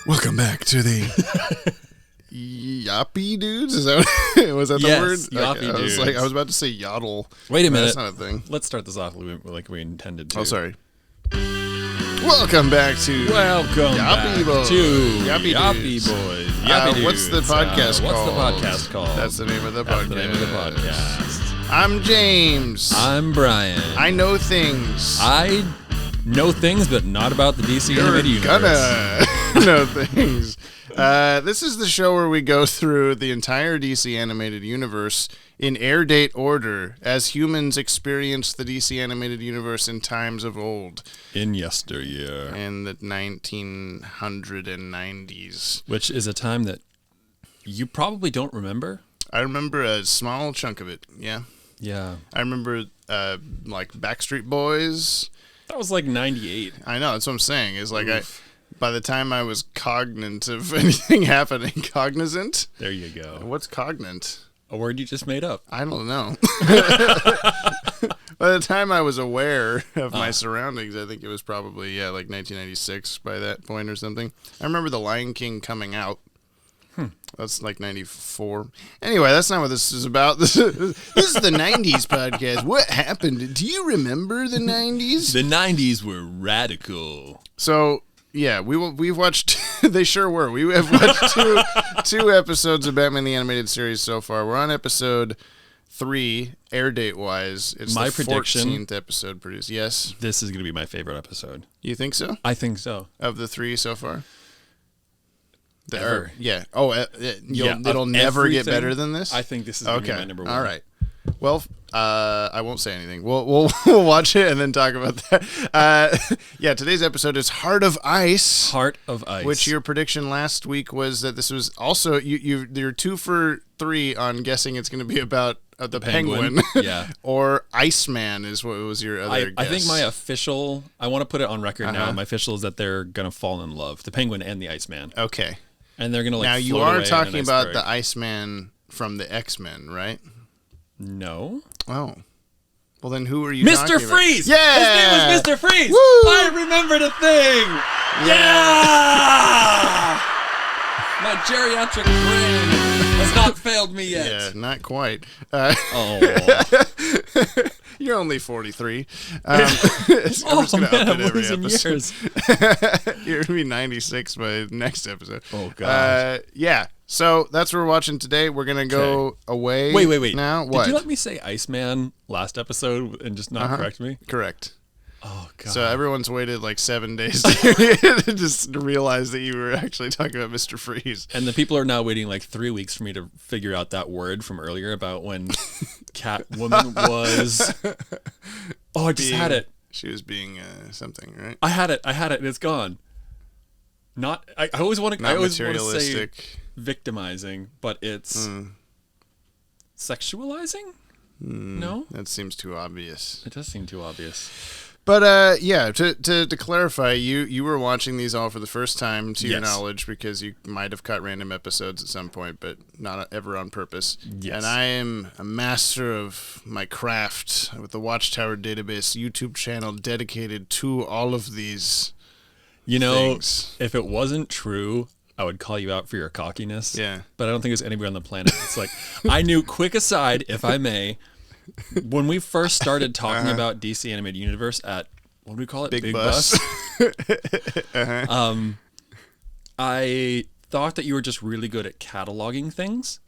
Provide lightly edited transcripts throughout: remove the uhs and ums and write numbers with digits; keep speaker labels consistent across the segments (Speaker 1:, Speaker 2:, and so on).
Speaker 1: Welcome back to the Yappy Dudes. Is that was that the word?
Speaker 2: Yappy Dudes.
Speaker 1: I was about to say yodel.
Speaker 2: Wait a minute.
Speaker 1: That's not a thing.
Speaker 2: Let's start this off like we intended to.
Speaker 1: Oh, sorry. Welcome back to
Speaker 2: Welcome
Speaker 1: Yappy
Speaker 2: back
Speaker 1: Boys.
Speaker 2: to
Speaker 1: Yappy
Speaker 2: Yappy
Speaker 1: Dudes.
Speaker 2: Boys. Yappy Dudes.
Speaker 1: What's the podcast called?
Speaker 2: What's the podcast called?
Speaker 1: That's the name of the
Speaker 2: That's
Speaker 1: podcast.
Speaker 2: the name of the podcast.
Speaker 1: I'm James.
Speaker 2: I'm Brian.
Speaker 1: I know things.
Speaker 2: I know things, but not about the DC
Speaker 1: You're
Speaker 2: animated universe.
Speaker 1: gonna know things. This is the show where we go through the entire DC animated universe in Airdate order as humans experience the DC animated universe in times of old.
Speaker 2: In yesteryear.
Speaker 1: In the 1990s.
Speaker 2: Which is a time that you probably don't remember.
Speaker 1: I remember a small chunk of it, yeah.
Speaker 2: Yeah.
Speaker 1: I remember, like, Backstreet Boys.
Speaker 2: That was like 98.
Speaker 1: I know, that's what I'm saying. Is like, by the time I was cognizant of anything happening, cognizant?
Speaker 2: There you go.
Speaker 1: What's cognate?
Speaker 2: A word you just made up.
Speaker 1: I don't know. By the time I was aware of my surroundings, I think it was probably, like 1996 by that point or something. I remember The Lion King coming out. That's like 94. Anyway, that's not what this is about. This is the 90s podcast. What happened? Do you remember the 90s?
Speaker 2: The 90s were radical.
Speaker 1: So, yeah, we've watched... They sure were. We have watched two episodes of Batman the Animated Series so far. We're on episode 3, air date-wise. It's
Speaker 2: My
Speaker 1: the
Speaker 2: prediction,
Speaker 1: 14th episode produced. Yes?
Speaker 2: This is going to be my favorite episode.
Speaker 1: You think so?
Speaker 2: I think so.
Speaker 1: Of the 3 so far?
Speaker 2: Ever.
Speaker 1: Yeah. Oh, it'll
Speaker 2: of
Speaker 1: never get
Speaker 2: everything,
Speaker 1: better than this?
Speaker 2: I think this is going to be my number one.
Speaker 1: All right. Well, I won't say anything. We'll watch it and then talk about that. Today's episode is Heart of Ice.
Speaker 2: Heart of Ice.
Speaker 1: Which your prediction last week was that this was also you're 2 for 3 on guessing it's going to be about the penguin.
Speaker 2: Yeah.
Speaker 1: Or Iceman is what was your other guess.
Speaker 2: I think my official, I want to put it on record now, my official is that they're going to fall in love, the penguin and the Iceman.
Speaker 1: Okay.
Speaker 2: And they're going to
Speaker 1: now you
Speaker 2: float
Speaker 1: are
Speaker 2: away
Speaker 1: talking
Speaker 2: in an
Speaker 1: about
Speaker 2: iceberg.
Speaker 1: the Iceman from the X-Men, right?
Speaker 2: No.
Speaker 1: Oh. Well, then who are you
Speaker 2: Mr.
Speaker 1: talking
Speaker 2: Freeze!
Speaker 1: about? Yeah!
Speaker 2: His name was Mr. Freeze!
Speaker 1: Woo!
Speaker 2: I remembered a thing! Yeah! My geriatric brain has not failed me yet.
Speaker 1: Yeah, not quite.
Speaker 2: Oh.
Speaker 1: You're only 43. I'm just gonna
Speaker 2: man,
Speaker 1: up
Speaker 2: I'm
Speaker 1: it every
Speaker 2: losing
Speaker 1: episode.
Speaker 2: years.
Speaker 1: You're gonna be 96 by next episode.
Speaker 2: Oh, God.
Speaker 1: Yeah. So that's what we're watching today. We're gonna go away.
Speaker 2: Wait.
Speaker 1: Now what?
Speaker 2: Did you let me say Iceman last episode and just not correct me?
Speaker 1: Correct.
Speaker 2: Oh, God.
Speaker 1: So everyone's waited like 7 days to just realize that you were actually talking about Mr. Freeze.
Speaker 2: And the people are now waiting like 3 weeks for me to figure out that word from earlier about when Catwoman was... Oh, I just had it.
Speaker 1: She was being something, right?
Speaker 2: I had it, and it's gone. Not... I always want to... I always want to say
Speaker 1: materialistic.
Speaker 2: victimizing, but it's... Sexualizing? No?
Speaker 1: That seems too obvious.
Speaker 2: It does seem too obvious.
Speaker 1: But to clarify, you were watching these all for the first time, to your knowledge, because you might have cut random episodes at some point, but not ever on purpose.
Speaker 2: Yes.
Speaker 1: And I am a master of my craft with the Watchtower Database YouTube channel dedicated to all of these things.
Speaker 2: If it wasn't true, I would call you out for your cockiness.
Speaker 1: Yeah.
Speaker 2: But I don't think there's anybody on the planet. It's like, I knew, quick aside, if I may, when we first started talking about DC Animated Universe at, what do we call it?
Speaker 1: Big Bus.
Speaker 2: I thought that you were just really good at cataloging things.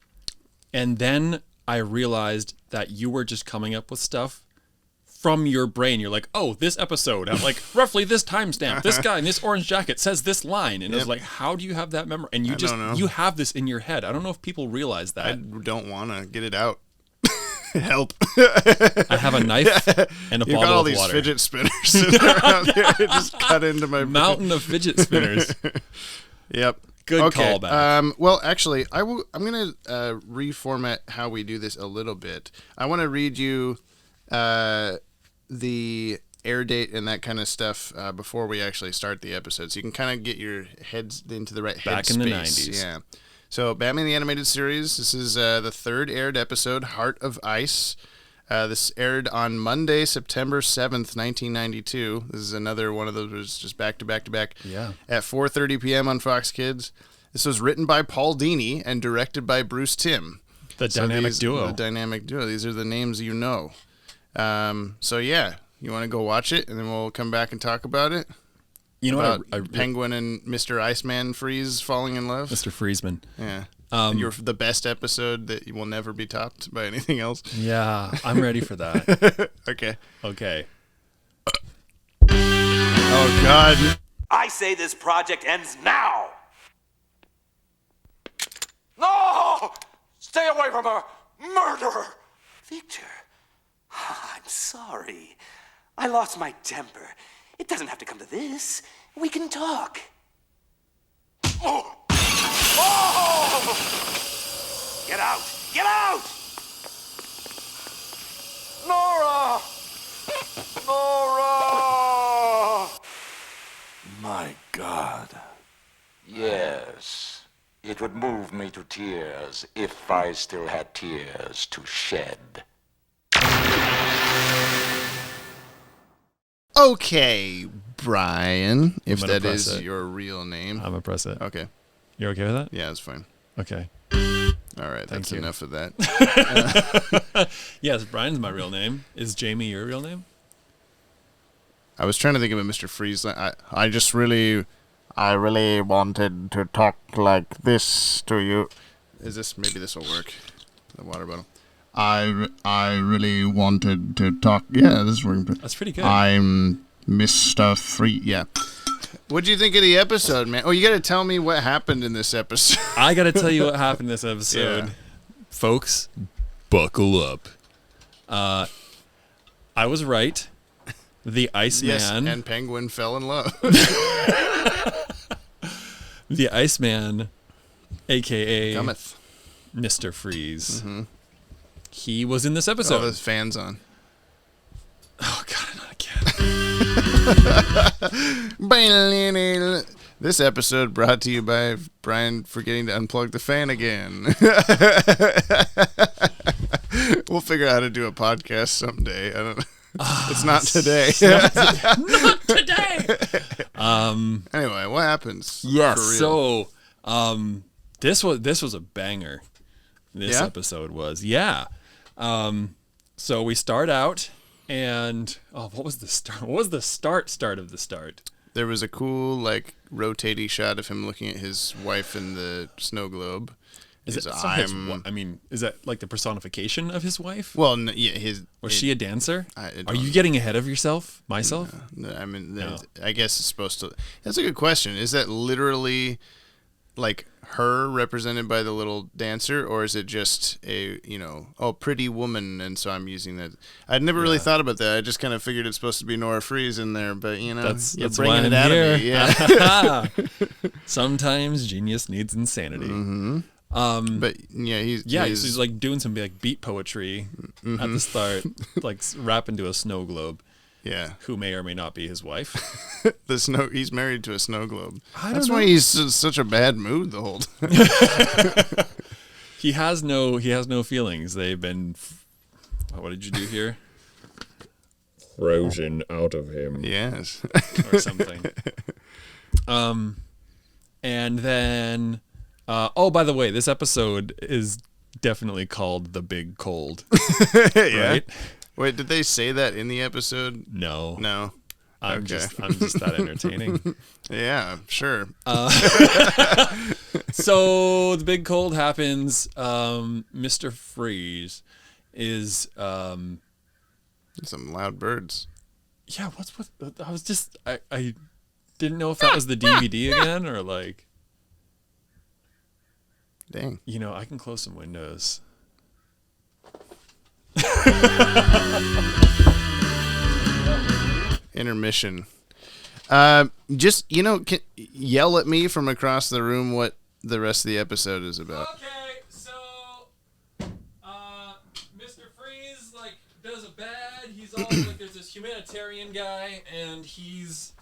Speaker 2: And then I realized that you were just coming up with stuff from your brain. You're like, oh, this episode at like roughly this timestamp, this guy in this orange jacket says this line. And it was like, how do you have that memory? And you have this in your head. I don't know if people realize that.
Speaker 1: I don't want to get it out. Help.
Speaker 2: I have a knife and a
Speaker 1: You've
Speaker 2: bottle
Speaker 1: got all
Speaker 2: of
Speaker 1: these
Speaker 2: water.
Speaker 1: fidget spinners sitting around here. Just cut into my
Speaker 2: Mountain of fidget spinners.
Speaker 1: Yep.
Speaker 2: Good callback.
Speaker 1: Well, actually, I'm going to reformat how we do this a little bit. I want to read you the air date and that kind of stuff before we actually start the episode, so you can kind of get your heads into the right headspace.
Speaker 2: Back in the 90s.
Speaker 1: Yeah. So, Batman the Animated Series, this is the 3rd aired episode, Heart of Ice. This aired on Monday, September 7th, 1992. This is another one of those was just back to back to back.
Speaker 2: Yeah.
Speaker 1: At 4:30 p.m. on Fox Kids. This was written by Paul Dini and directed by Bruce Timm.
Speaker 2: The dynamic duo.
Speaker 1: The dynamic duo. These are the names you know. So yeah, you want to go watch it, and then we'll come back and talk about it.
Speaker 2: You know
Speaker 1: about
Speaker 2: what?
Speaker 1: Penguin and Mr. Iceman Freeze falling in love.
Speaker 2: Mr. Friesman.
Speaker 1: Yeah. You're the best episode that will never be topped by anything else.
Speaker 2: Yeah, I'm ready for that.
Speaker 1: Okay.
Speaker 2: Okay.
Speaker 1: Oh, God.
Speaker 3: I say this project ends now! No! Stay away from her! Murderer! Victor, I'm sorry. I lost my temper. It doesn't have to come to this. We can talk. Oh! Oh! Get out! Get out! Nora! Nora! My God.
Speaker 4: Yes, it would move me to tears if I still had tears to shed.
Speaker 1: Okay, Brian, if
Speaker 2: gonna
Speaker 1: that
Speaker 2: press
Speaker 1: is
Speaker 2: it.
Speaker 1: your real name.
Speaker 2: I'm going to press it.
Speaker 1: Okay.
Speaker 2: You're okay with that?
Speaker 1: Yeah, it's fine.
Speaker 2: Okay.
Speaker 1: All right, that's
Speaker 2: you.
Speaker 1: enough of that.
Speaker 2: Yes, Brian's my real name. Is Jamie your real name?
Speaker 1: I was trying to think of a Mr. Freeze. I really wanted to talk like this to you. Maybe this will work. The water bottle. I really wanted to talk. Yeah, this is working.
Speaker 2: That's pretty good.
Speaker 1: I'm Mr. Freeze. Yeah. What do you think of the episode, man? Oh, you got to tell me what happened in this episode.
Speaker 2: I got to tell you what happened in this episode.
Speaker 1: Yeah.
Speaker 2: Folks, buckle up. I was right. The Iceman.
Speaker 1: Yes, and Penguin fell in love.
Speaker 2: The Iceman, a.k.a.
Speaker 1: Cometh.
Speaker 2: Mr. Freeze.
Speaker 1: Mm-hmm.
Speaker 2: He was in this
Speaker 1: Oh,
Speaker 2: episode.
Speaker 1: there's fans on.
Speaker 2: Oh, God, not again.
Speaker 1: This episode brought to you by Brian forgetting to unplug the fan again. We'll figure out how to do a podcast someday. I don't know. It's not today.
Speaker 2: Not today.
Speaker 1: Anyway, what happens?
Speaker 2: Yes.
Speaker 1: For real?
Speaker 2: So, this was a banger. This
Speaker 1: Yeah?
Speaker 2: episode was, yeah. So we start out, and what was the start? What was the start of the start?
Speaker 1: There was a cool, like, rotating shot of him looking at his wife in the snow globe.
Speaker 2: Is
Speaker 1: His,
Speaker 2: it? It's not his I mean, is that like the personification of his wife?
Speaker 1: Well, yeah,
Speaker 2: Was she a dancer?
Speaker 1: I
Speaker 2: Are you getting ahead of yourself? Myself?
Speaker 1: No, I mean,
Speaker 2: No.
Speaker 1: I guess it's supposed to. That's a good question. Is that literally like her represented by the little dancer, or is it just a pretty woman? And so I'm using that. I'd never really thought about that. I just kind of figured it's supposed to be Nora Freeze in there, but you're
Speaker 2: That's
Speaker 1: bringing
Speaker 2: why
Speaker 1: it
Speaker 2: I'm
Speaker 1: out
Speaker 2: here.
Speaker 1: of me. Yeah.
Speaker 2: Sometimes genius needs insanity.
Speaker 1: Mm-hmm. But yeah,
Speaker 2: he's like doing some like beat poetry at the start, like rapping to a snow globe,
Speaker 1: yeah.
Speaker 2: who may or may not be his wife.
Speaker 1: He's married to a snow globe.
Speaker 2: I
Speaker 1: That's
Speaker 2: don't
Speaker 1: why
Speaker 2: know.
Speaker 1: he's such a bad mood the whole time.
Speaker 2: He has no feelings. They've been, what did you do here? Frozen out of him.
Speaker 1: Yes.
Speaker 2: Or something. And then, by the way, this episode is definitely called The Big Cold.
Speaker 1: Yeah.
Speaker 2: Right?
Speaker 1: Wait, did they say that in the episode?
Speaker 2: No.
Speaker 1: No.
Speaker 2: I'm
Speaker 1: Okay.
Speaker 2: just that entertaining.
Speaker 1: Yeah, sure.
Speaker 2: So the big cold happens. Mr. Freeze is
Speaker 1: Some loud birds.
Speaker 2: yeah. What's with? I was just I didn't know if that was the DVD again or like
Speaker 1: Dang.
Speaker 2: I can close some windows.
Speaker 1: Intermission. Just yell at me from across the room what the rest of the episode is about.
Speaker 2: Okay, so Mr. Freeze does a bad. He's all like there's this humanitarian guy, and he's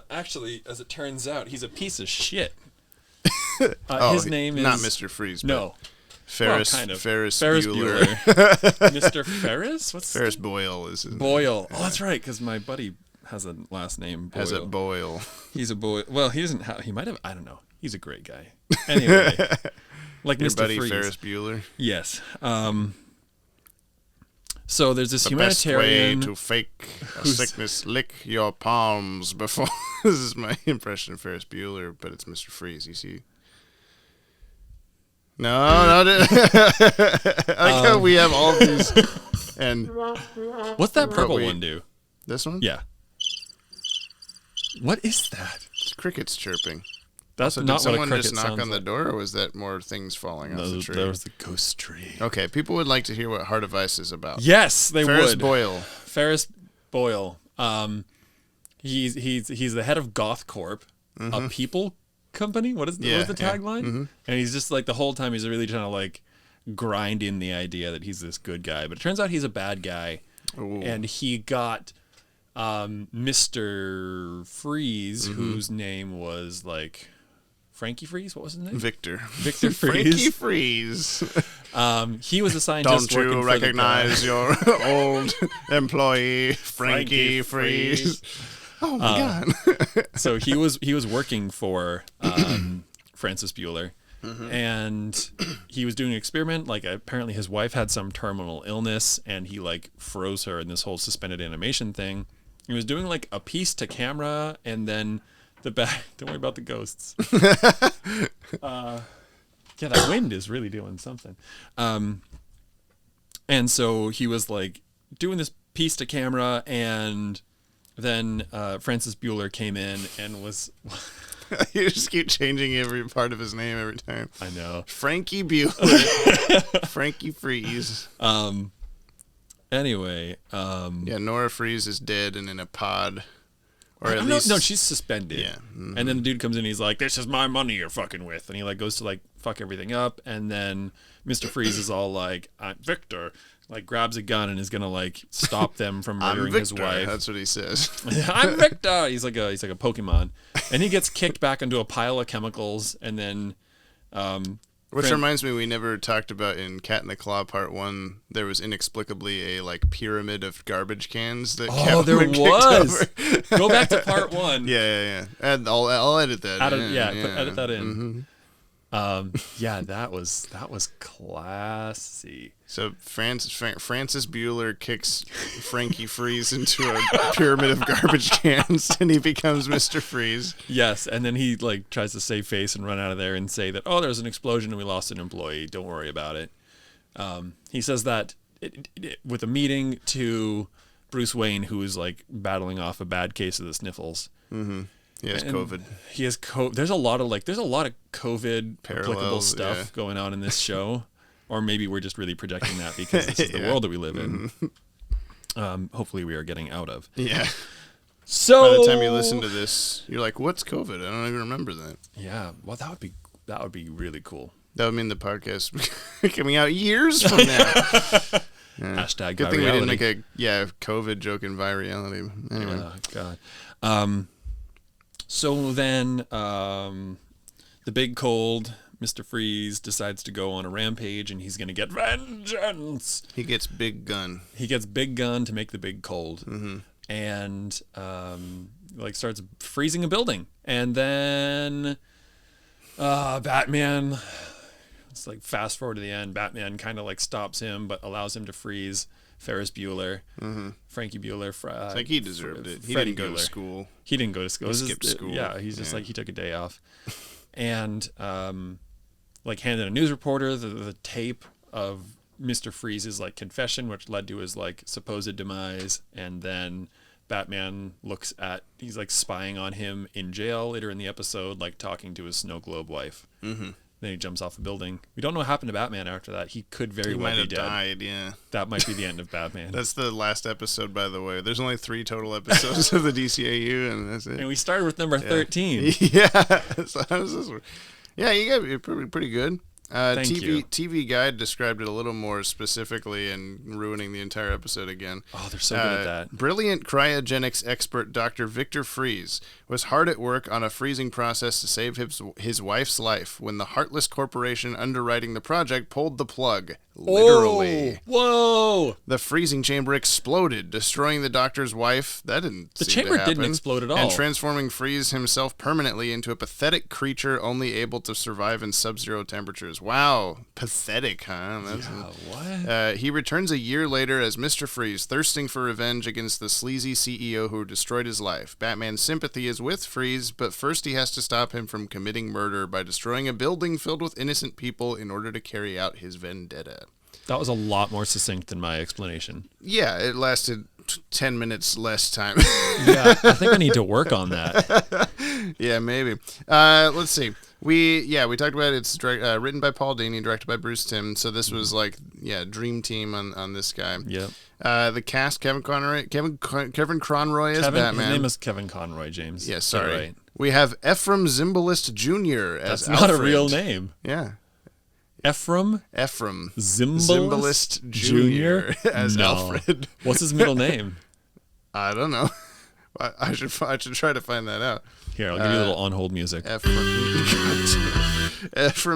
Speaker 2: actually, as it turns out, he's a piece of shit. His name is
Speaker 1: not Mr. Freeze.
Speaker 2: No,
Speaker 1: Ferris,
Speaker 2: kind of.
Speaker 1: Ferris
Speaker 2: Ferris
Speaker 1: Bueller.
Speaker 2: Mr. Ferris? What's
Speaker 1: Ferris Boyle is his name.
Speaker 2: Boyle. Oh, that's right, because my buddy has a last name Boyle.
Speaker 1: Has a Boyle.
Speaker 2: He's a boy. Well, he doesn't have. He might have. I don't know. He's a great guy. Anyway, like
Speaker 1: Your
Speaker 2: Mr.
Speaker 1: buddy
Speaker 2: Freeze.
Speaker 1: Ferris Bueller.
Speaker 2: Yes. So there's this
Speaker 1: The best way
Speaker 2: humanitarian.
Speaker 1: to fake a sickness, lick your palms before. This is my impression of Ferris Bueller, but it's Mr. Freeze. You see. No. I like how we have all these, and
Speaker 2: What's that purple
Speaker 1: wait.
Speaker 2: one do?
Speaker 1: this one.
Speaker 2: Yeah. What is that?
Speaker 1: It's crickets chirping.
Speaker 2: That's
Speaker 1: So did
Speaker 2: not what a
Speaker 1: someone
Speaker 2: cricket
Speaker 1: just knock
Speaker 2: sounds
Speaker 1: on the
Speaker 2: like.
Speaker 1: door, or was that more things falling off the tree?
Speaker 2: There was the ghost tree.
Speaker 1: Okay, people would like to hear what Heart of Ice is about.
Speaker 2: Yes, they
Speaker 1: Ferris
Speaker 2: would.
Speaker 1: Boyle.
Speaker 2: Ferris Boyle. He's the head of Goth Corp, a people company. What is the tagline? And he's just like the whole time he's really trying to like grind in the idea that he's this good guy, but it turns out he's a bad guy.
Speaker 1: Ooh.
Speaker 2: And he got Mr. Freeze, whose name was like Frankie Freeze. What was his name?
Speaker 1: Victor
Speaker 2: Victor
Speaker 1: Frankie
Speaker 2: Freeze.
Speaker 1: Freeze.
Speaker 2: He was a scientist.
Speaker 1: Don't you
Speaker 2: working
Speaker 1: recognize
Speaker 2: for
Speaker 1: your old employee, Frankie Freeze? Oh my God!
Speaker 2: So he was working for Francis Bueller, and he was doing an experiment. Like apparently his wife had some terminal illness, and he like froze her in this whole suspended animation thing. He was doing like a piece to camera, and then the back. Don't worry about the ghosts. Yeah, that wind is really doing something. And so he was like doing this piece to camera, and then Francis Bueller came in and was.
Speaker 1: You just keep changing every part of his name every time.
Speaker 2: I know.
Speaker 1: Frankie Bueller. Frankie Freeze.
Speaker 2: Anyway.
Speaker 1: Yeah, Nora Freeze is dead and in a pod. Or at
Speaker 2: No,
Speaker 1: least.
Speaker 2: no, she's suspended.
Speaker 1: Yeah.
Speaker 2: And then the dude comes in, he's like, "This is my money you're fucking with," and he like goes to like fuck everything up, and then Mr. Freeze is all like, "I'm Victor," like grabs a gun and is gonna like stop them from
Speaker 1: I'm
Speaker 2: murdering
Speaker 1: Victor.
Speaker 2: his wife.
Speaker 1: That's what he says.
Speaker 2: I'm Victor. He's like a Pokemon, and he gets kicked back into a pile of chemicals, and then.
Speaker 1: Which reminds me, we never talked about in Cat in the Claw Part 1, there was inexplicably a like pyramid of garbage cans that
Speaker 2: Oh, there
Speaker 1: Catwoman kicked
Speaker 2: was.
Speaker 1: over.
Speaker 2: Go back to part 1.
Speaker 1: Yeah. And I'll edit that in.
Speaker 2: Edit that in. Yeah, that was classy.
Speaker 1: So Francis Bueller kicks Frankie Freeze into a pyramid of garbage cans, and he becomes Mr. Freeze.
Speaker 2: Yes, and then he like tries to save face and run out of there and say that, "Oh, there's an explosion and we lost an employee. Don't worry about it." He says that with a meeting to Bruce Wayne, who is like battling off a bad case of the sniffles.
Speaker 1: Mm-hmm. He has COVID.
Speaker 2: He has COVID. There's a lot of COVID applicable
Speaker 1: Parallels,
Speaker 2: stuff going on in this show, or maybe we're just really projecting that because this is the world that we live in. Hopefully, we are getting out of.
Speaker 1: Yeah.
Speaker 2: So
Speaker 1: by the time you listen to this, you're like, "What's COVID? I don't even remember that."
Speaker 2: Yeah. Well, that would be really cool.
Speaker 1: That would mean the podcast coming out years from now. Yeah.
Speaker 2: Hashtag
Speaker 1: Good thing we
Speaker 2: virality.
Speaker 1: didn't make a COVID joke in virality. Anyway.
Speaker 2: Oh God. So then, the big cold, Mr. Freeze, decides to go on a rampage, and he's gonna get vengeance.
Speaker 1: He gets big gun.
Speaker 2: He gets big gun to make the big cold, and like starts freezing a building, and then Batman. It's like fast forward to the end. Batman kind of like stops him, but allows him to freeze Ferris Bueller, Frankie Bueller.
Speaker 1: It's like he deserved it. He
Speaker 2: Freddie
Speaker 1: didn't go
Speaker 2: Bueller.
Speaker 1: to school.
Speaker 2: He didn't go to school.
Speaker 1: He
Speaker 2: It was
Speaker 1: skipped
Speaker 2: just-
Speaker 1: school.
Speaker 2: Yeah, he's just
Speaker 1: Yeah.
Speaker 2: like he took a day off, and like handed a news reporter the tape of Mr. Freeze's like confession, which led to his like supposed demise, and then Batman he's like spying on him in jail later in the episode, like talking to his snow globe wife. Then he jumps off a building. We don't know what happened to Batman after that. He could very
Speaker 1: He
Speaker 2: well
Speaker 1: might
Speaker 2: be
Speaker 1: have
Speaker 2: dead.
Speaker 1: died, yeah.
Speaker 2: That might be the end of Batman.
Speaker 1: That's the last episode, by the way. There's only 3 total episodes of the DCAU, and that's it.
Speaker 2: And we started with number 13.
Speaker 1: Yeah. So how does this work? Yeah, you're pretty good.
Speaker 2: Thank you.
Speaker 1: TV Guide described it a little more specifically and ruining the entire episode again.
Speaker 2: Oh, they're so good at that.
Speaker 1: Brilliant cryogenics expert Dr. Victor Fries was hard at work on a freezing process to save his wife's life when the Heartless Corporation underwriting the project pulled the plug. Literally.
Speaker 2: Oh, whoa!
Speaker 1: The freezing chamber exploded, destroying the doctor's wife. That didn't
Speaker 2: The
Speaker 1: seem
Speaker 2: chamber
Speaker 1: to happen,
Speaker 2: didn't explode at all.
Speaker 1: And transforming Freeze himself permanently into a pathetic creature only able to survive in sub-zero temperatures. Wow. Pathetic, huh?
Speaker 2: What?
Speaker 1: He returns a year later as Mr. Freeze, thirsting for revenge against the sleazy CEO who destroyed his life. Batman's sympathy is with Freeze, but first he has to stop him from committing murder by destroying a building filled with innocent people in order to carry out his vendetta.
Speaker 2: That was a lot more succinct than my explanation.
Speaker 1: Yeah, it lasted 10 minutes less time.
Speaker 2: Yeah, I think I need to work on that.
Speaker 1: Yeah, maybe. Let's see. We talked about it. It's written by Paul Dini, directed by Bruce Timm. So this was like, dream team on this guy.
Speaker 2: Yep.
Speaker 1: The cast: Kevin Conroy as Batman.
Speaker 2: His name is Kevin Conroy, James.
Speaker 1: Yeah,
Speaker 2: Is that
Speaker 1: sorry.
Speaker 2: right?
Speaker 1: We have Ephraim Zimbalist Jr. as
Speaker 2: That's
Speaker 1: Alfred.
Speaker 2: not a real name.
Speaker 1: Yeah.
Speaker 2: Ephraim
Speaker 1: Zimbalist Jr. as Alfred.
Speaker 2: What's his middle name?
Speaker 1: I don't know. I should try to find that out.
Speaker 2: Here, I'll give you a little on-hold music.
Speaker 1: Ephraim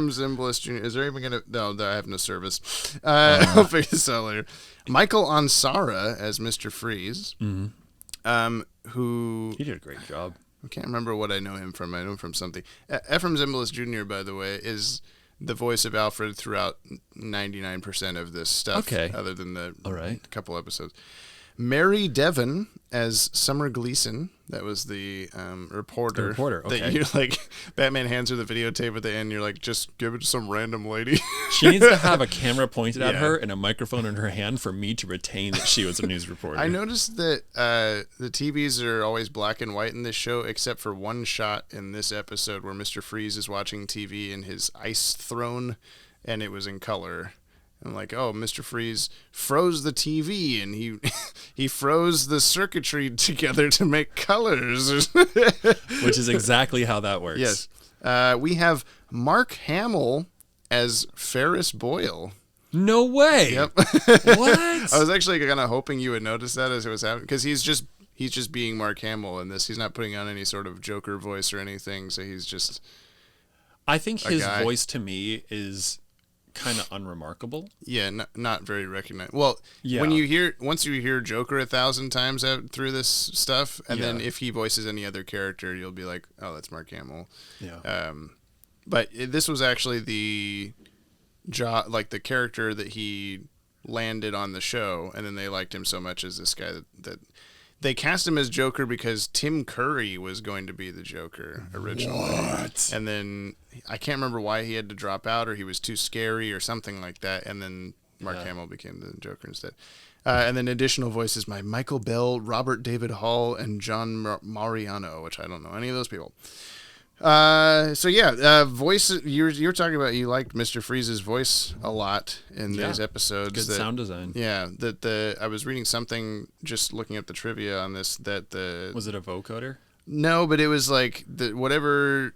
Speaker 1: Zimbalist Jr. Is there even gonna? No, I have no service. I'll figure this out later. Michael Ansara as Mr. Freeze.
Speaker 2: Mm-hmm.
Speaker 1: Who
Speaker 2: He did a great job.
Speaker 1: I can't remember what I know him from. I know him from something. Ephraim Zimbalist Jr., by the way, is the voice of Alfred throughout 99% of this stuff.
Speaker 2: Okay.
Speaker 1: Other than the
Speaker 2: All right.
Speaker 1: couple episodes. Mary Devon as Summer Gleason. That was the reporter.
Speaker 2: The reporter, okay.
Speaker 1: That you like. Batman hands her the videotape at the end. You're like, just give it to some random lady.
Speaker 2: She needs to have a camera pointed at
Speaker 1: Yeah.
Speaker 2: her and a microphone in her hand for me to retain that she was a news reporter.
Speaker 1: I noticed that the TVs are always black and white in this show, except for one shot in this episode where Mr. Freeze is watching TV in his ice throne, and it was in color. I'm like, oh, Mr. Freeze froze the TV, and he froze the circuitry together to make colors.
Speaker 2: Which is exactly how that works.
Speaker 1: Yes. We have Mark Hamill as Ferris Boyle.
Speaker 2: No way.
Speaker 1: Yep.
Speaker 2: What?
Speaker 1: I was actually kind of hoping you would notice that as it was happening, because he's just being Mark Hamill in this. He's not putting on any sort of Joker voice or anything, so he's just...
Speaker 2: I think his
Speaker 1: guy.
Speaker 2: voice to me is kind of unremarkable.
Speaker 1: Yeah, not very recognizable. Well,
Speaker 2: Yeah.
Speaker 1: once you hear Joker 1,000 times out through this stuff, and then
Speaker 2: Yeah.
Speaker 1: if he voices any other character, you'll be like, oh, that's Mark Hamill.
Speaker 2: Yeah.
Speaker 1: But this was actually the the character that he landed on the show, and then they liked him so much as this guy that they cast him as Joker because Tim Curry was going to be the Joker originally.
Speaker 2: What?
Speaker 1: And then I can't remember why he had to drop out, or he was too scary or something like that, and then Mark Hamill became the Joker instead. And then additional voices by Michael Bell, Robert David Hall, and John Mariano, which I don't know any of those people. Voice. You're talking about you liked Mr. Freeze's voice a lot in these episodes.
Speaker 2: Good sound design.
Speaker 1: Yeah, I was reading something, just looking up the trivia on this,
Speaker 2: Was it a vocoder?
Speaker 1: No, but it was like whatever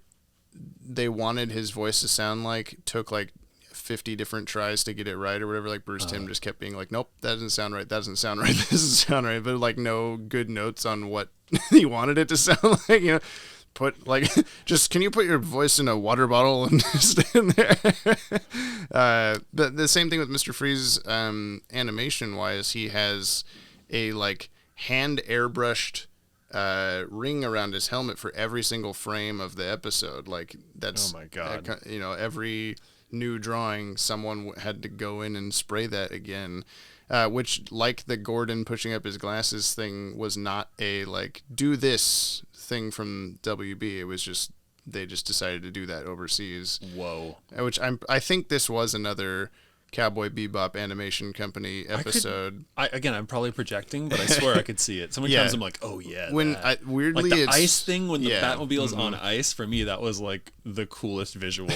Speaker 1: they wanted his voice to sound like took like 50 different tries to get it right or whatever. Like Bruce Timm just kept being like, nope, that doesn't sound right, that doesn't sound right, that doesn't sound right, but like no good notes on what he wanted it to sound like, you know. Put like, just can you put your voice in a water bottle and stand there? The same thing with Mr. Freeze, animation wise, he has a like hand airbrushed ring around his helmet for every single frame of the episode. Like that's,
Speaker 2: oh my God.
Speaker 1: Every new drawing, someone had to go in and spray that again. Which, like the Gordon pushing up his glasses thing, was not a like do this thing from WB. It was just they just decided to do that overseas.
Speaker 2: Whoa!
Speaker 1: Which I think this was another Cowboy Bebop animation company episode.
Speaker 2: I'm probably projecting, but I swear I could see it. So many times I'm like, oh yeah.
Speaker 1: When
Speaker 2: that.
Speaker 1: Weirdly,
Speaker 2: like the
Speaker 1: it's
Speaker 2: ice thing when the
Speaker 1: yeah.
Speaker 2: Batmobile is on ice, for me that was like the coolest visual.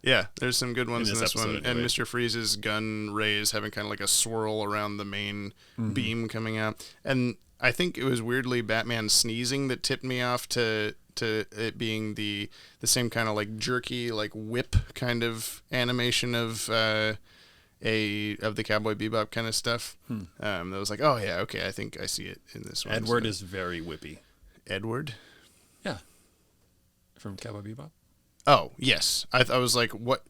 Speaker 1: Yeah, there's some good ones in this
Speaker 2: episode,
Speaker 1: one.
Speaker 2: anyway.
Speaker 1: And Mr. Freeze's gun rays having kind of like a swirl around the main beam coming out. And I think it was weirdly Batman sneezing that tipped me off to it being the same kind of like jerky, like whip kind of animation of the Cowboy Bebop kind of stuff. That was like, oh yeah, okay, I think I see it in this one.
Speaker 2: Edward is very whippy.
Speaker 1: Edward?
Speaker 2: Yeah. From Cowboy Bebop?
Speaker 1: Oh, yes. I was like, what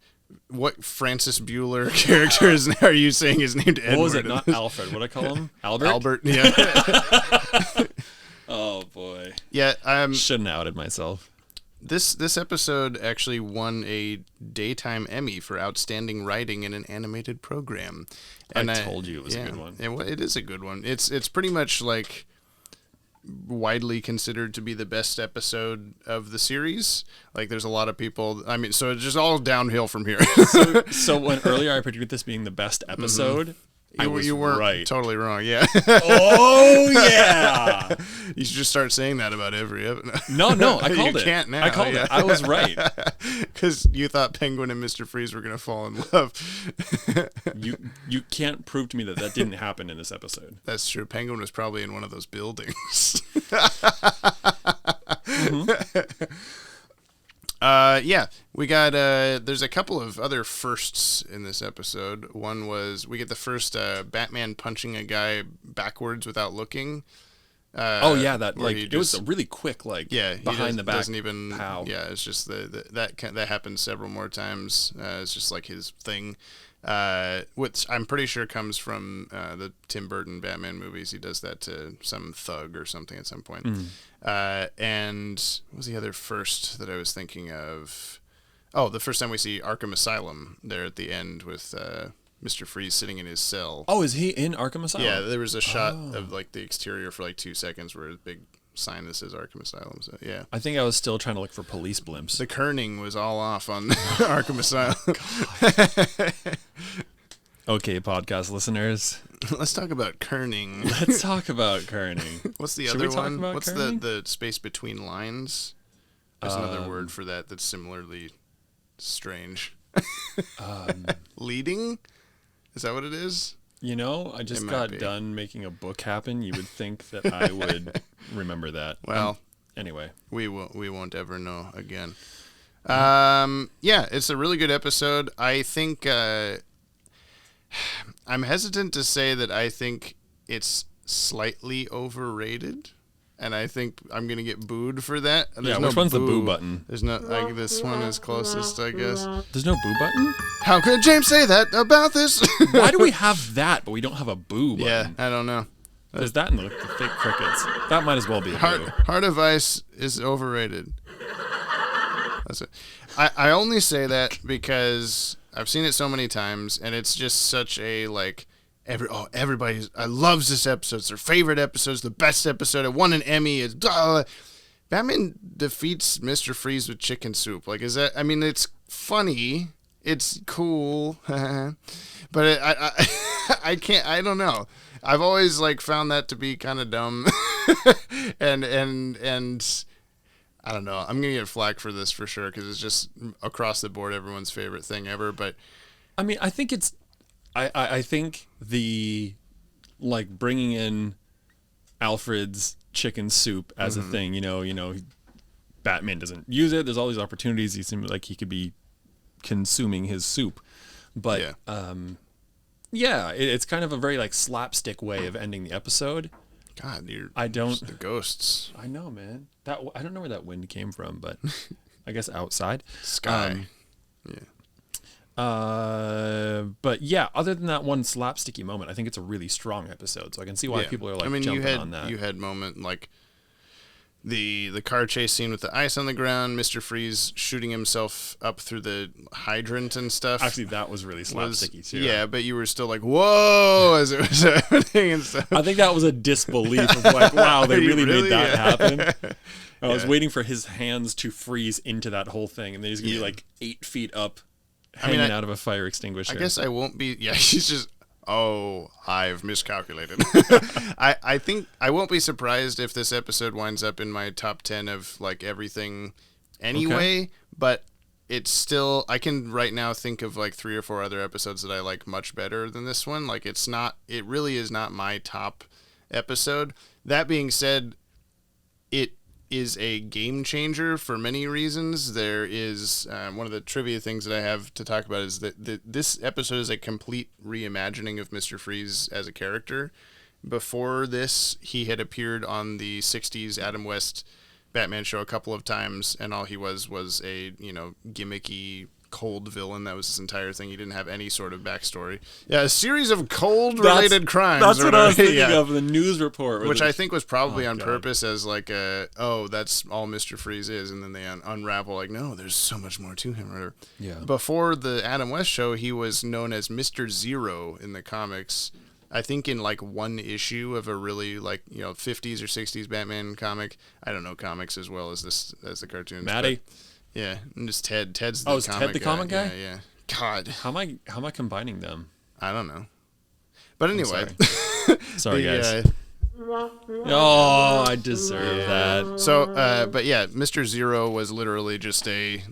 Speaker 1: Francis Bueller character are you saying is named Edward?
Speaker 2: What was it? Not Alfred. What did I call him? Albert?
Speaker 1: Albert, yeah.
Speaker 2: Oh, boy.
Speaker 1: Yeah,
Speaker 2: Shouldn't have outed myself.
Speaker 1: This episode actually won a Daytime Emmy for outstanding writing in an animated program. And
Speaker 2: I told you it was a good one.
Speaker 1: It is a good one. It's pretty much like widely considered to be the best episode of the series. Like there's a lot of people, I mean, so it's just all downhill from here.
Speaker 2: So when earlier I predicted this being the best episode,
Speaker 1: you weren't
Speaker 2: right.
Speaker 1: Totally wrong. Yeah.
Speaker 2: Oh yeah.
Speaker 1: You should just start saying that about every episode.
Speaker 2: No, I called it.
Speaker 1: You can't now.
Speaker 2: I called it. I was right.
Speaker 1: Because you thought Penguin and Mr. Freeze were gonna fall in love.
Speaker 2: You can't prove to me that didn't happen in this episode.
Speaker 1: That's true. Penguin was probably in one of those buildings. Yeah, we got, there's a couple of other firsts in this episode. One was, we get the first Batman punching a guy backwards without looking.
Speaker 2: Oh yeah, that like
Speaker 1: it
Speaker 2: was a really quick like behind the back.
Speaker 1: Doesn't even
Speaker 2: pow.
Speaker 1: Yeah, it's just that happens several more times. It's just like his thing, which I'm pretty sure comes from the Tim Burton Batman movies. He does that to some thug or something at some point. And what was the other first that I was thinking of? Oh, the first time we see Arkham Asylum there at the end with Mr. Freeze sitting in his cell.
Speaker 2: Oh, is he in Arkham Asylum?
Speaker 1: Yeah, there was a shot of like the exterior for like 2 seconds where a big sign that says Arkham Asylum. So yeah,
Speaker 2: I think I was still trying to look for police blimps.
Speaker 1: the kerning was all off on Arkham Asylum.
Speaker 2: Okay, podcast listeners,
Speaker 1: Let's talk about kerning.
Speaker 2: let's talk about kerning.
Speaker 1: What's the
Speaker 2: Should
Speaker 1: other
Speaker 2: we talk
Speaker 1: one?
Speaker 2: about
Speaker 1: What's
Speaker 2: kerning?
Speaker 1: the space between lines? There's another word for that that's similarly strange. Leading? Is that what it is?
Speaker 2: You know, I just
Speaker 1: It might
Speaker 2: got
Speaker 1: be.
Speaker 2: done making a book happen. You would think that I would remember that.
Speaker 1: Well,
Speaker 2: Anyway,
Speaker 1: we won't ever know again. Yeah, it's a really good episode. I think I'm hesitant to say that I think it's slightly overrated, and I think I'm gonna get booed for that. And
Speaker 2: yeah,
Speaker 1: there's
Speaker 2: which one's the boo button?
Speaker 1: There's no like this one is closest, I guess.
Speaker 2: There's no boo button?
Speaker 1: How could James say that about this?
Speaker 2: Why do we have that, but we don't have a boo
Speaker 1: Yeah,
Speaker 2: button?
Speaker 1: I don't know.
Speaker 2: There's that in the fake crickets. That might as well be a boo.
Speaker 1: Heart of Ice is overrated. That's it. I only say that because I've seen it so many times, and it's just such a like everybody loves this episode. It's their favorite episode. It's the best episode. It won an Emmy. It's Batman defeats Mr. Freeze with chicken soup. Like, is that? I mean, it's funny. It's cool, but I can't. I don't know. I've always like found that to be kind of dumb, and I don't know. I'm gonna get flack for this for sure because it's just across the board everyone's favorite thing ever. But
Speaker 2: I mean, I think it's, I think the, like bringing in Alfred's chicken soup as a thing. You know, Batman doesn't use it. There's all these opportunities. He seems like he could be consuming his soup, but yeah, it's kind of a very like slapstick way of ending the episode.
Speaker 1: God,
Speaker 2: The
Speaker 1: ghosts.
Speaker 2: I know, man. I don't know where that wind came from, but I guess outside.
Speaker 1: Sky.
Speaker 2: But yeah, other than that one slapsticky moment, I think it's a really strong episode. So I can see why people are like jumping on that.
Speaker 1: You had moment like the car chase scene with the ice on the ground, Mr. Freeze shooting himself up through the hydrant and stuff.
Speaker 2: Actually, that was really slapsticky too.
Speaker 1: Yeah, but you were still like, whoa, as it was happening and stuff.
Speaker 2: I think that was a disbelief of like, wow, they really
Speaker 1: Really?
Speaker 2: made that
Speaker 1: Yeah.
Speaker 2: happen. I was waiting for his hands to freeze into that whole thing, and then he's gonna be like 8 feet up, hanging out of a fire extinguisher.
Speaker 1: I guess I won't be. Yeah, he's just. Oh, I've miscalculated. I think I won't be surprised if this episode winds up in my top 10 of like everything anyway, but it's still, I can right now think of like 3 or 4 other episodes that I like much better than this one. Like it really is not my top episode. That being said, it is a game changer for many reasons. There is one of the trivia things that I have to talk about is that this episode is a complete reimagining of Mr. Freeze as a character. Before this, he had appeared on the 60s Adam West Batman show a couple of times, and all he was a, gimmicky cold villain. That was his entire thing. He didn't have any sort of backstory. Yeah, a series of cold-related crimes.
Speaker 2: That's what I was thinking of, the news report.
Speaker 1: Which I think was probably on purpose as like that's all Mr. Freeze is, and then they unravel like, no, there's so much more to him. Or whatever.
Speaker 2: Yeah.
Speaker 1: Before the Adam West show, he was known as Mr. Zero in the comics. I think in like one issue of a really 50s or 60s Batman comic. I don't know comics as well as the cartoons.
Speaker 2: Maddie.
Speaker 1: Yeah, and just Ted. Ted's the
Speaker 2: is Ted the comic guy?
Speaker 1: Yeah. God.
Speaker 2: How am I combining them?
Speaker 1: I don't know. But anyway.
Speaker 2: Sorry guys. Oh, I deserve that.
Speaker 1: So, but yeah, Mr. Zero was literally just a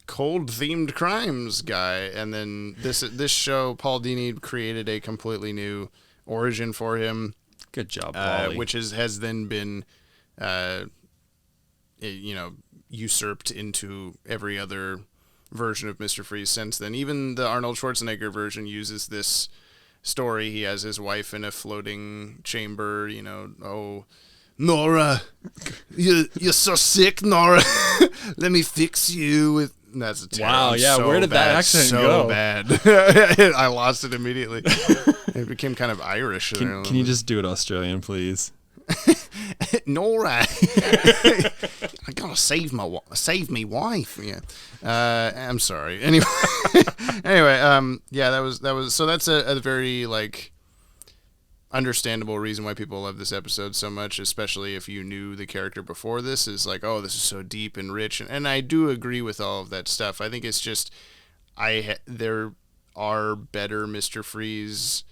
Speaker 1: cold-themed crimes guy, and then this show, Paul Dini created a completely new origin for him.
Speaker 2: Good job, Paulie.
Speaker 1: Which has then been, usurped into every other version of Mr. Freeze since then. Even the Arnold Schwarzenegger version uses this story. He has his wife in a floating chamber, oh, Nora, you're so sick, Nora. Let me fix you. That's a terrible.
Speaker 2: Wow, yeah, where did that accent go?
Speaker 1: So bad. I lost it immediately. It became kind of Irish.
Speaker 2: Can you just do it Australian, please?
Speaker 1: Nora, I gotta save me wife. Yeah, I'm sorry. Anyway, yeah, that was. So that's a very understandable reason why people love this episode so much, especially if you knew the character before this. Is like, oh, this is so deep and rich, and I do agree with all of that stuff. I think it's just there are better Mr. Freeze.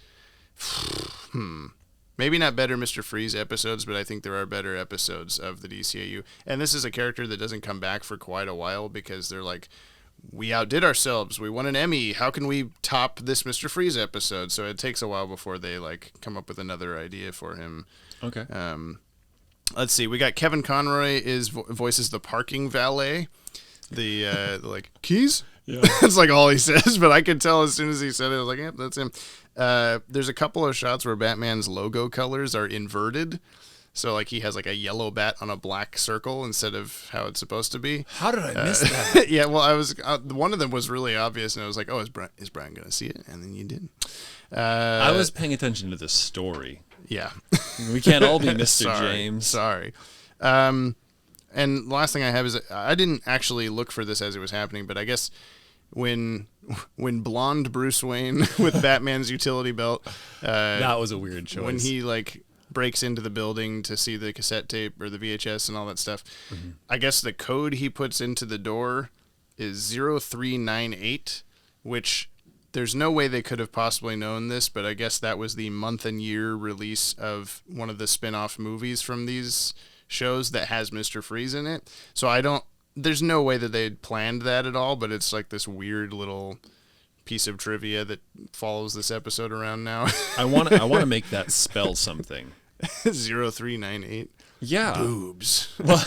Speaker 1: Maybe not better Mr. Freeze episodes, but I think there are better episodes of the DCAU. And this is a character that doesn't come back for quite a while because they're like, we outdid ourselves. We won an Emmy. How can we top this Mr. Freeze episode? So it takes a while before they come up with another idea for him.
Speaker 2: Okay.
Speaker 1: Let's see. We got Kevin Conroy voices the parking valet. The keys? Yeah. That's all he says, but I could tell as soon as he said it, I was like, yep, that's him. There's a couple of shots where Batman's logo colors are inverted. So he has a yellow bat on a black circle instead of how it's supposed to be.
Speaker 2: How did I miss that?
Speaker 1: Yeah, well, I was one of them was really obvious, and I was like, oh, is Brian going to see it? And then you didn't.
Speaker 2: I was paying attention to the story.
Speaker 1: Yeah.
Speaker 2: We can't all be Mr. James.
Speaker 1: Sorry. And the last thing I have is I didn't actually look for this as it was happening, but I guess when blonde Bruce Wayne with Batman's utility belt,
Speaker 2: that was a weird choice.
Speaker 1: When he breaks into the building to see the cassette tape or the VHS and all that stuff, I guess the code he puts into the door is 0398, which there's no way they could have possibly known this, but I guess that was the month and year release of one of the spin-off movies from these shows that has Mr. Freeze in it. So there's no way that they'd planned that at all, but it's this weird little piece of trivia that follows this episode around now.
Speaker 2: I want to make that spell something.
Speaker 1: 0398.
Speaker 2: Yeah.
Speaker 1: Boobs.
Speaker 2: Well,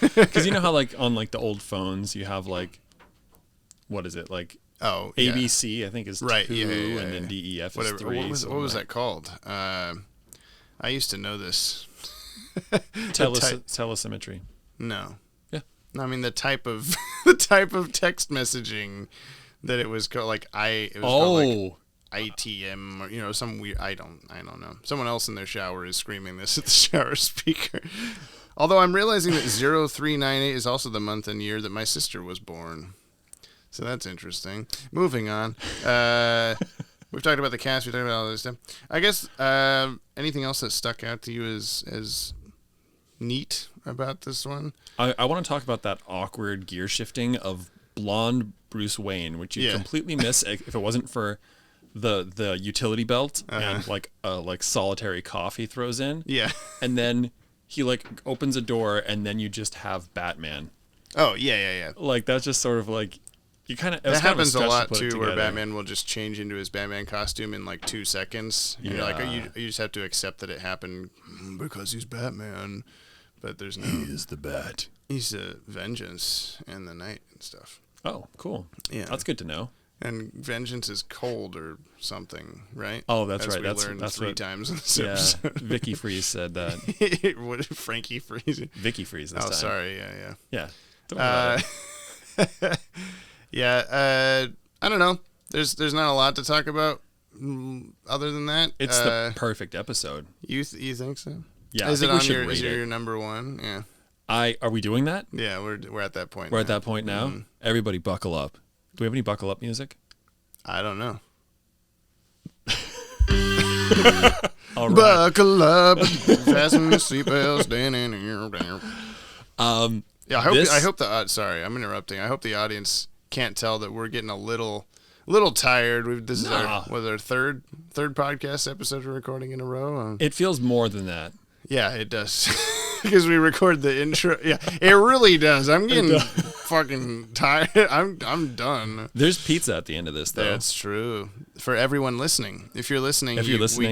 Speaker 2: because you know how on the old phones you have what is it
Speaker 1: Oh,
Speaker 2: ABC, I think is
Speaker 1: right,
Speaker 2: 2,
Speaker 1: yeah,
Speaker 2: and then DEF
Speaker 1: whatever.
Speaker 2: is 3.
Speaker 1: What was that called? I used to know this.
Speaker 2: Telesymmetry.
Speaker 1: No.
Speaker 2: Yeah.
Speaker 1: I mean the type of text messaging that it was called. Called ITM or some weird. I don't know. Someone else in their shower is screaming this at the shower speaker. Although I'm realizing that 0398 is also the month and year that my sister was born. So that's interesting. Moving on. We've talked about the cast. We've talked about all this stuff. I guess anything else that stuck out to you as neat about this one?
Speaker 2: I want to talk about that awkward gear shifting of blonde Bruce Wayne, which you completely miss if it wasn't for the utility belt and solitary cough he throws in.
Speaker 1: Yeah.
Speaker 2: And then he opens a door and then you just have Batman.
Speaker 1: Oh, yeah.
Speaker 2: That's just sort of You kind of
Speaker 1: That happens a lot too, where Batman will just change into his Batman costume in like 2 seconds. And you're like, oh, you just have to accept that it happened because he's Batman. But there's no.
Speaker 2: He is the Bat.
Speaker 1: He's a vengeance in the night and stuff.
Speaker 2: Oh, cool.
Speaker 1: Yeah,
Speaker 2: that's good to know.
Speaker 1: And vengeance is cold or something, right?
Speaker 2: Oh, that's
Speaker 1: As
Speaker 2: right.
Speaker 1: We learned
Speaker 2: that's
Speaker 1: 3
Speaker 2: what,
Speaker 1: times in this
Speaker 2: yeah,
Speaker 1: episode.
Speaker 2: Vicky Freeze said that.
Speaker 1: What Frankie Freeze?
Speaker 2: Vicky Freeze this time.
Speaker 1: Oh, sorry. Yeah.
Speaker 2: Yeah. Don't worry about it.
Speaker 1: Yeah. I don't know. There's not a lot to talk about other than that.
Speaker 2: It's the perfect episode.
Speaker 1: You think so?
Speaker 2: Yeah.
Speaker 1: Is
Speaker 2: I
Speaker 1: it
Speaker 2: think
Speaker 1: on
Speaker 2: we should
Speaker 1: your?
Speaker 2: rate
Speaker 1: Is it
Speaker 2: it.
Speaker 1: your number 1? Yeah.
Speaker 2: Are we doing that?
Speaker 1: Yeah, we're at that point.
Speaker 2: We're
Speaker 1: now.
Speaker 2: at that point now.
Speaker 1: Mm-hmm.
Speaker 2: Everybody, buckle up. Do we have any buckle up music?
Speaker 1: I don't know.
Speaker 2: All right.
Speaker 1: Buckle up, fasten your seatbelts. Yeah, I hope the sorry, I'm interrupting. I hope the audience can't tell that we're getting a little tired. This is our third podcast episode we're recording in a row.
Speaker 2: It feels more than that.
Speaker 1: Yeah, it does. Because we record the intro. Yeah, it really does. I'm getting fucking tired. I'm done.
Speaker 2: There's pizza at the end of this, though.
Speaker 1: That's true. For everyone listening, if you're listening, we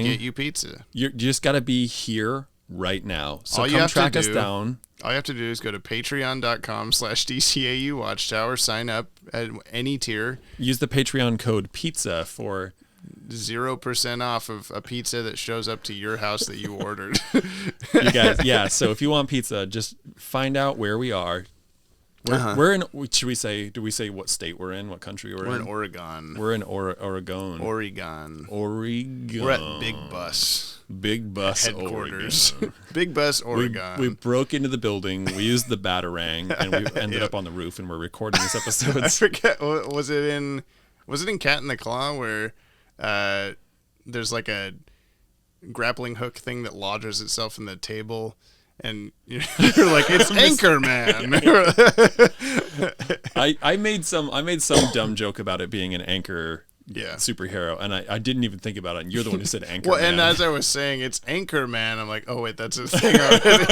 Speaker 1: get you pizza.
Speaker 2: You just got to be here right now. So
Speaker 1: All you
Speaker 2: come
Speaker 1: have to
Speaker 2: track us
Speaker 1: do-
Speaker 2: down.
Speaker 1: All you have to do is go to patreon.com/DCAU Watchtower, sign up at any tier,
Speaker 2: Use the Patreon code PIZZA for
Speaker 1: 0% off of a pizza that shows up to your house that you ordered.
Speaker 2: you guys. Yeah, so if you want pizza, just find out where we are. We're in. Should we say? Do we say what state we're in? What country we're in?
Speaker 1: We're in Oregon.
Speaker 2: We're in Oregon.
Speaker 1: Oregon.
Speaker 2: Oregon.
Speaker 1: We're at Big Bus
Speaker 2: Big Bus
Speaker 1: headquarters.
Speaker 2: Oregon.
Speaker 1: Big Bus Oregon.
Speaker 2: We broke into the building. We used the Bat-Wagon, and we ended up on the roof, and we're recording this episode.
Speaker 1: I forget. Was it in Cat in the Claw where there's like a grappling hook thing that lodges itself in the table? And you're like, it's Anchorman.
Speaker 2: I made some dumb joke about it being an anchor superhero, and I didn't even think about it. And you're the one who said Anchorman.
Speaker 1: Well, and as I was saying, it's Anchorman. I'm like, oh wait, that's a thing already.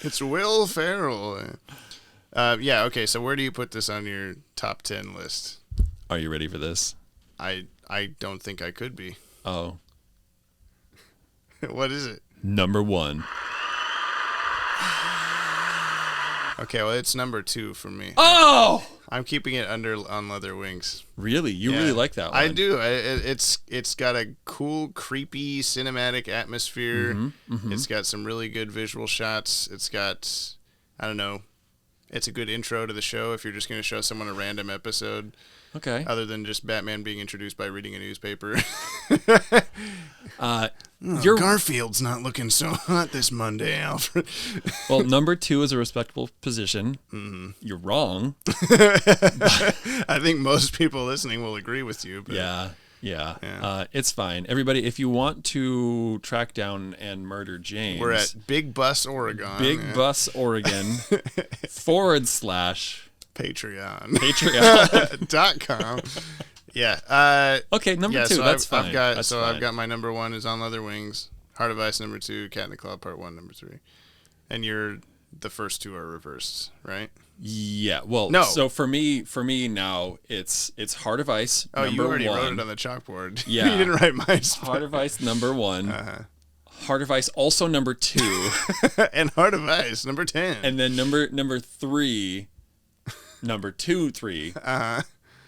Speaker 1: It's Will Ferrell. Yeah. Okay. So where do you put this on your top 10 list?
Speaker 2: Are you ready for this?
Speaker 1: I don't think I could be.
Speaker 2: Oh.
Speaker 1: What is it?
Speaker 2: Number 1.
Speaker 1: Okay, well, it's number 2 for me.
Speaker 2: Oh!
Speaker 1: I'm keeping it on Leather Wings.
Speaker 2: Really? You really like that one?
Speaker 1: I do. It's got a cool, creepy, cinematic atmosphere. It's got some really good visual shots. It's got, I don't know, it's a good intro to the show if you're just going to show someone a random episode.
Speaker 2: Okay.
Speaker 1: Other than just Batman being introduced by reading a newspaper. Garfield's not looking so hot this Monday, Alfred.
Speaker 2: Well, number 2 is a respectable position. Mm-hmm. You're wrong.
Speaker 1: I think most people listening will agree with you. But
Speaker 2: Yeah. It's fine. Everybody, if you want to track down and murder James,
Speaker 1: we're at Big Bus, Oregon.
Speaker 2: Big Bus, Oregon /
Speaker 1: Patreon.com. Yeah.
Speaker 2: Okay, number 2.
Speaker 1: So
Speaker 2: That's fine.
Speaker 1: I've got my number 1 is On Leather Wings. Heart of Ice number 2. Cat in the Claw Part 1 number 3. And the first 2 are reversed, right?
Speaker 2: Yeah. Well,
Speaker 1: no.
Speaker 2: So for me now, it's Heart of Ice.
Speaker 1: Oh,
Speaker 2: number
Speaker 1: you already
Speaker 2: 1.
Speaker 1: wrote it on the chalkboard.
Speaker 2: Yeah.
Speaker 1: You didn't write mine.
Speaker 2: Heart of Ice number 1. Heart of Ice also number 2.
Speaker 1: And Heart of Ice number 10.
Speaker 2: And then number 3. Number 2, 3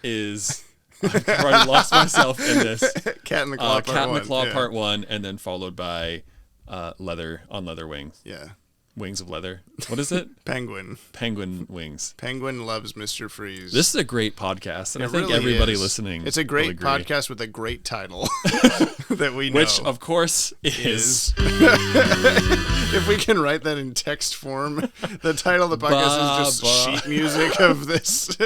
Speaker 2: is I've already lost myself in this.
Speaker 1: Cat in the Claw Part 1.
Speaker 2: Cat in the Claw Part 1, and then followed by Leather Wings.
Speaker 1: Yeah.
Speaker 2: Wings of Leather. What is it?
Speaker 1: Penguin
Speaker 2: Wings.
Speaker 1: Penguin loves Mr. Freeze.
Speaker 2: This is a great podcast, and I think
Speaker 1: really
Speaker 2: everybody
Speaker 1: is.
Speaker 2: listening.
Speaker 1: It's a great
Speaker 2: will agree.
Speaker 1: podcast with a great title that we know.
Speaker 2: Which, of course, is
Speaker 1: if we can write that in text form, the title of the podcast is just sheet music of this.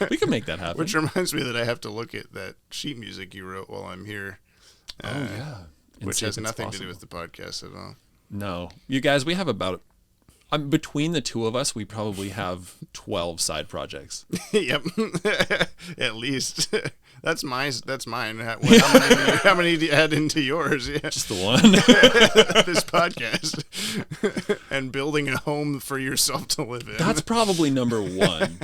Speaker 2: We can make that happen.
Speaker 1: Which reminds me that I have to look at that sheet music you wrote while I'm here. Which has nothing to do with the podcast at all.
Speaker 2: No. You guys, we have about... between the two of us, we probably have 12 side projects.
Speaker 1: Yep. At least. That's mine. How many do you add into yours? Yeah.
Speaker 2: Just the one.
Speaker 1: This podcast. And building a home for yourself to live in.
Speaker 2: That's probably number 1.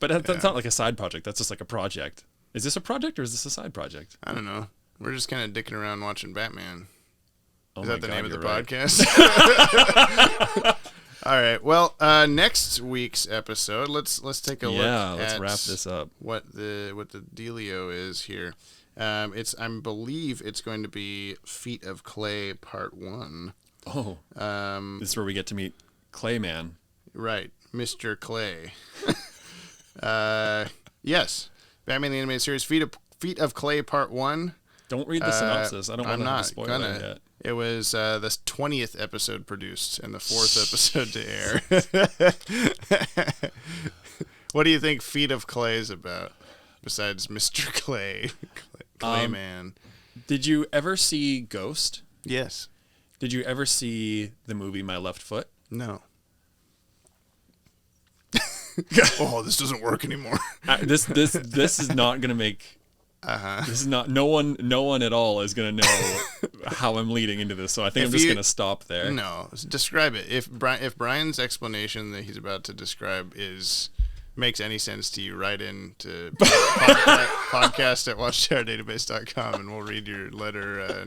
Speaker 2: But that's not like a side project. That's just like a project. Is this a project or is this a side project?
Speaker 1: I don't know. We're just kind of dicking around watching Batman. Is that the name of the
Speaker 2: right.
Speaker 1: podcast? All right. Well, next week's episode, let's take a look.
Speaker 2: Yeah, let's
Speaker 1: at
Speaker 2: wrap this up.
Speaker 1: What the dealio is here. I believe it's going to be Feet of Clay Part 1.
Speaker 2: Oh. This is where we get to meet Clayman.
Speaker 1: Right, Mr. Clay. Yes, Batman the Animated Series, Feet of Clay Part 1.
Speaker 2: Don't read the synopsis. I don't want to have a spoiler yet.
Speaker 1: It was the 20th episode produced and the 4th episode to air. What do you think Feet of Clay is about, besides Mr. Clay, Clayman?
Speaker 2: Did you ever see Ghost?
Speaker 1: Yes.
Speaker 2: Did you ever see the movie My Left Foot?
Speaker 1: No. Oh, this doesn't work anymore.
Speaker 2: This is not gonna make. This is not. No one at all is gonna know how I'm leading into this. So I think I'm just gonna stop there.
Speaker 1: No, describe it. If Brian's explanation that he's about to describe makes any sense to you, write in to podcast at watchtowerdatabase.com and we'll read your letter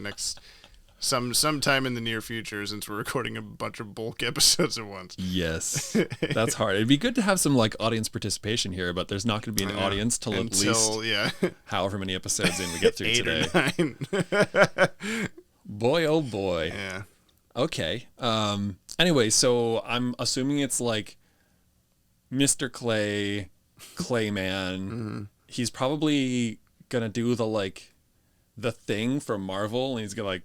Speaker 1: sometime in the near future, since we're recording a bunch of bulk episodes at once.
Speaker 2: Yes, that's hard. It'd be good to have some like audience participation here, but there's not going to be an audience till at least however many episodes in we get through
Speaker 1: 8
Speaker 2: today.
Speaker 1: or 9.
Speaker 2: Boy, oh boy.
Speaker 1: Yeah.
Speaker 2: Okay. Anyway, so I'm assuming it's like Mr. Clay, Clayman.
Speaker 1: Mm-hmm.
Speaker 2: He's probably gonna do the thing from Marvel, and he's gonna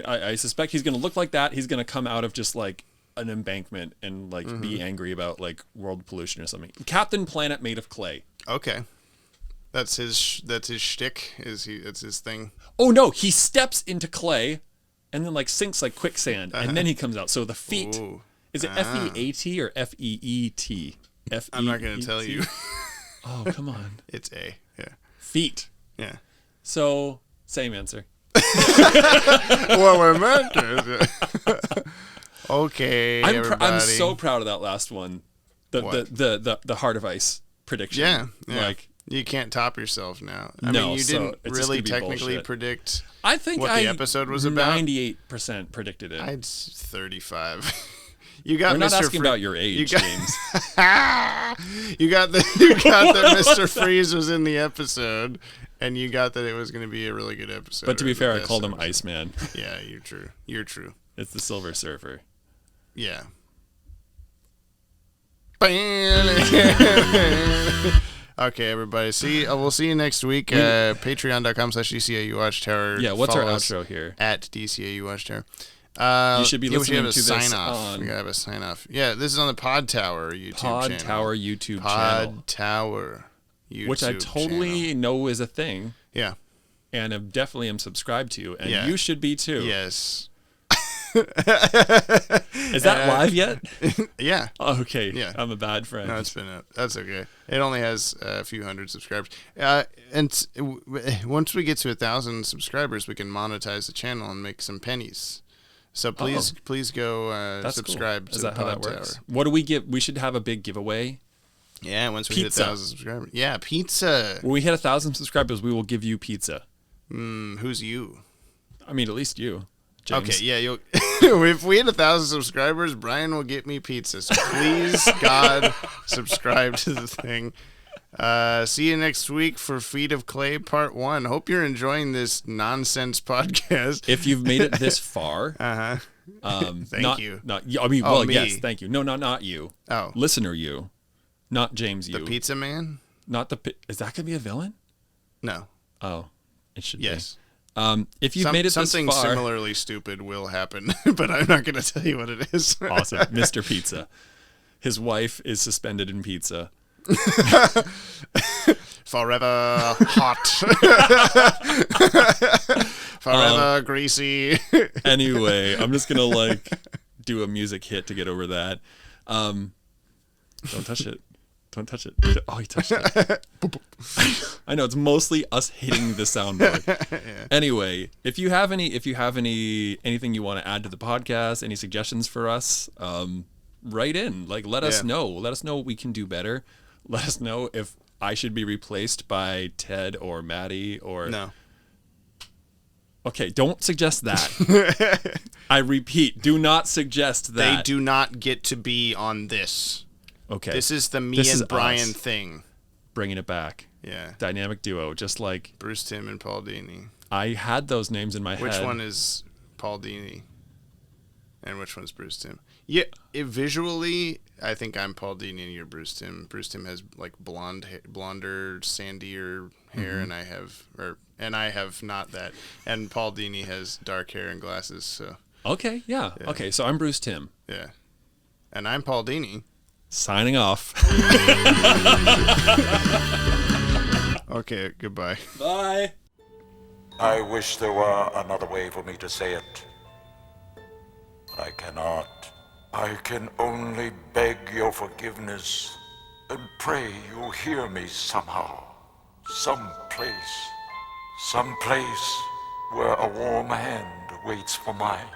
Speaker 2: I suspect he's gonna look like that. He's gonna come out of just like an embankment and like be angry about like world pollution or something. Captain Planet made of clay.
Speaker 1: Okay. That's his shtick. That's his thing.
Speaker 2: Oh no, he steps into clay and then like sinks like quicksand, and then he comes out. So the feet.
Speaker 1: Ooh.
Speaker 2: Is it F-E-A-T or F-E-E-T?
Speaker 1: I'm not going to tell you.
Speaker 2: Oh, come on.
Speaker 1: It's A. Yeah.
Speaker 2: Feet.
Speaker 1: Yeah.
Speaker 2: So, same answer.
Speaker 1: What we're meant to. Okay,
Speaker 2: I'm so proud of that last one.
Speaker 1: What?
Speaker 2: The Heart of Ice prediction.
Speaker 1: Yeah.
Speaker 2: Like,
Speaker 1: you can't top yourself now. I
Speaker 2: No,
Speaker 1: mean, you
Speaker 2: so
Speaker 1: didn't
Speaker 2: it's just
Speaker 1: really
Speaker 2: gonna be
Speaker 1: technically
Speaker 2: bullshit.
Speaker 1: predict
Speaker 2: I think
Speaker 1: what the episode was about.
Speaker 2: 98% predicted it.
Speaker 1: I'd 35. You got
Speaker 2: We're not
Speaker 1: Mr.
Speaker 2: asking about your age, James.
Speaker 1: You got that Mr. Freeze was in the episode, and you got that it was going to be a really good episode.
Speaker 2: But to be fair, I
Speaker 1: best
Speaker 2: called him
Speaker 1: episode.
Speaker 2: Iceman.
Speaker 1: Yeah, you're true. You're true.
Speaker 2: It's the Silver Surfer.
Speaker 1: Yeah. Okay, everybody. We'll see you next week. Patreon.com/DCAU Watchtower.
Speaker 2: Yeah, what's our
Speaker 1: Follow us
Speaker 2: outro here?
Speaker 1: At DCAU Watchtower.
Speaker 2: You should be listening to this
Speaker 1: sign off.
Speaker 2: on-
Speaker 1: We gotta have a sign off. Yeah, this is on the Podtower YouTube channel.
Speaker 2: Podtower YouTube channel.
Speaker 1: Podtower YouTube
Speaker 2: Which I totally
Speaker 1: channel.
Speaker 2: know is a thing.
Speaker 1: Yeah.
Speaker 2: And I definitely am subscribed to, and
Speaker 1: Yeah.
Speaker 2: you should be too.
Speaker 1: Yes.
Speaker 2: Is that live yet?
Speaker 1: Yeah.
Speaker 2: Oh, okay.
Speaker 1: Yeah.
Speaker 2: I'm a bad friend.
Speaker 1: No, it's been up. That's okay. It only has a few hundred subscribers. Once we get to 1,000 subscribers, we can monetize the channel and make some pennies. So please go
Speaker 2: That's
Speaker 1: subscribe
Speaker 2: cool.
Speaker 1: to
Speaker 2: Is
Speaker 1: the
Speaker 2: that how that
Speaker 1: Podtower.
Speaker 2: works? What do we give? We should have a big giveaway.
Speaker 1: Yeah, once we
Speaker 2: Pizza.
Speaker 1: hit 1,000 subscribers. Yeah, pizza.
Speaker 2: When we hit 1,000 subscribers, we will give you pizza.
Speaker 1: Who's you?
Speaker 2: I mean, at least you, James.
Speaker 1: Okay, yeah, you'll. If we hit 1,000 subscribers, Brian will get me pizza. So please, God, subscribe to the thing. See you next week for Feet of Clay Part 1. Hope you're enjoying this nonsense podcast.
Speaker 2: If you've made it this far,
Speaker 1: Thank you.
Speaker 2: I mean, well,
Speaker 1: me.
Speaker 2: yes, thank you. No, not you.
Speaker 1: Oh.
Speaker 2: Listener, you, not James. You.
Speaker 1: The Pizza Man?
Speaker 2: Not the. Is that gonna be a villain?
Speaker 1: No.
Speaker 2: Oh, it should
Speaker 1: Yes.
Speaker 2: be. If you've made it
Speaker 1: something
Speaker 2: this far,
Speaker 1: similarly stupid will happen, but I'm not going to tell you what it is.
Speaker 2: awesome, Mr. Pizza. His wife is suspended in pizza.
Speaker 1: Forever hot. Forever greasy.
Speaker 2: Anyway, I'm just gonna do a music hit to get over that. Don't touch it. Don't touch it. Oh, he touched it. I know it's mostly us hitting the soundboard. Yeah. Anyway, if you have anything you want to add to the podcast, any suggestions for us, write in. Let us know. Let us know what we can do better. let us know if I should be replaced by Ted or Maddie or...
Speaker 1: No.
Speaker 2: Okay, don't suggest that. I repeat, do not suggest that.
Speaker 1: They do not get to be on this.
Speaker 2: Okay.
Speaker 1: This is the me
Speaker 2: This
Speaker 1: and
Speaker 2: is
Speaker 1: Brian
Speaker 2: us.
Speaker 1: thing.
Speaker 2: Bringing it back.
Speaker 1: Yeah.
Speaker 2: Dynamic duo, just like...
Speaker 1: Bruce Timm and Paul Dini.
Speaker 2: I had those names in my head.
Speaker 1: Which one is Paul Dini? And which one's Bruce Timm? Yeah, visually, I think I'm Paul Dini and you're Bruce Timm. Bruce Timm has like blonder, sandier hair, and I have not that. And Paul Dini has dark hair and glasses. So
Speaker 2: Okay, yeah. Okay, so I'm Bruce Timm.
Speaker 1: yeah, and I'm Paul Dini.
Speaker 2: Signing off.
Speaker 1: Okay, goodbye.
Speaker 2: Bye.
Speaker 4: I wish there were another way for me to say it. But I cannot. I can only beg your forgiveness and pray you'll hear me somehow. Someplace where a warm hand waits for mine.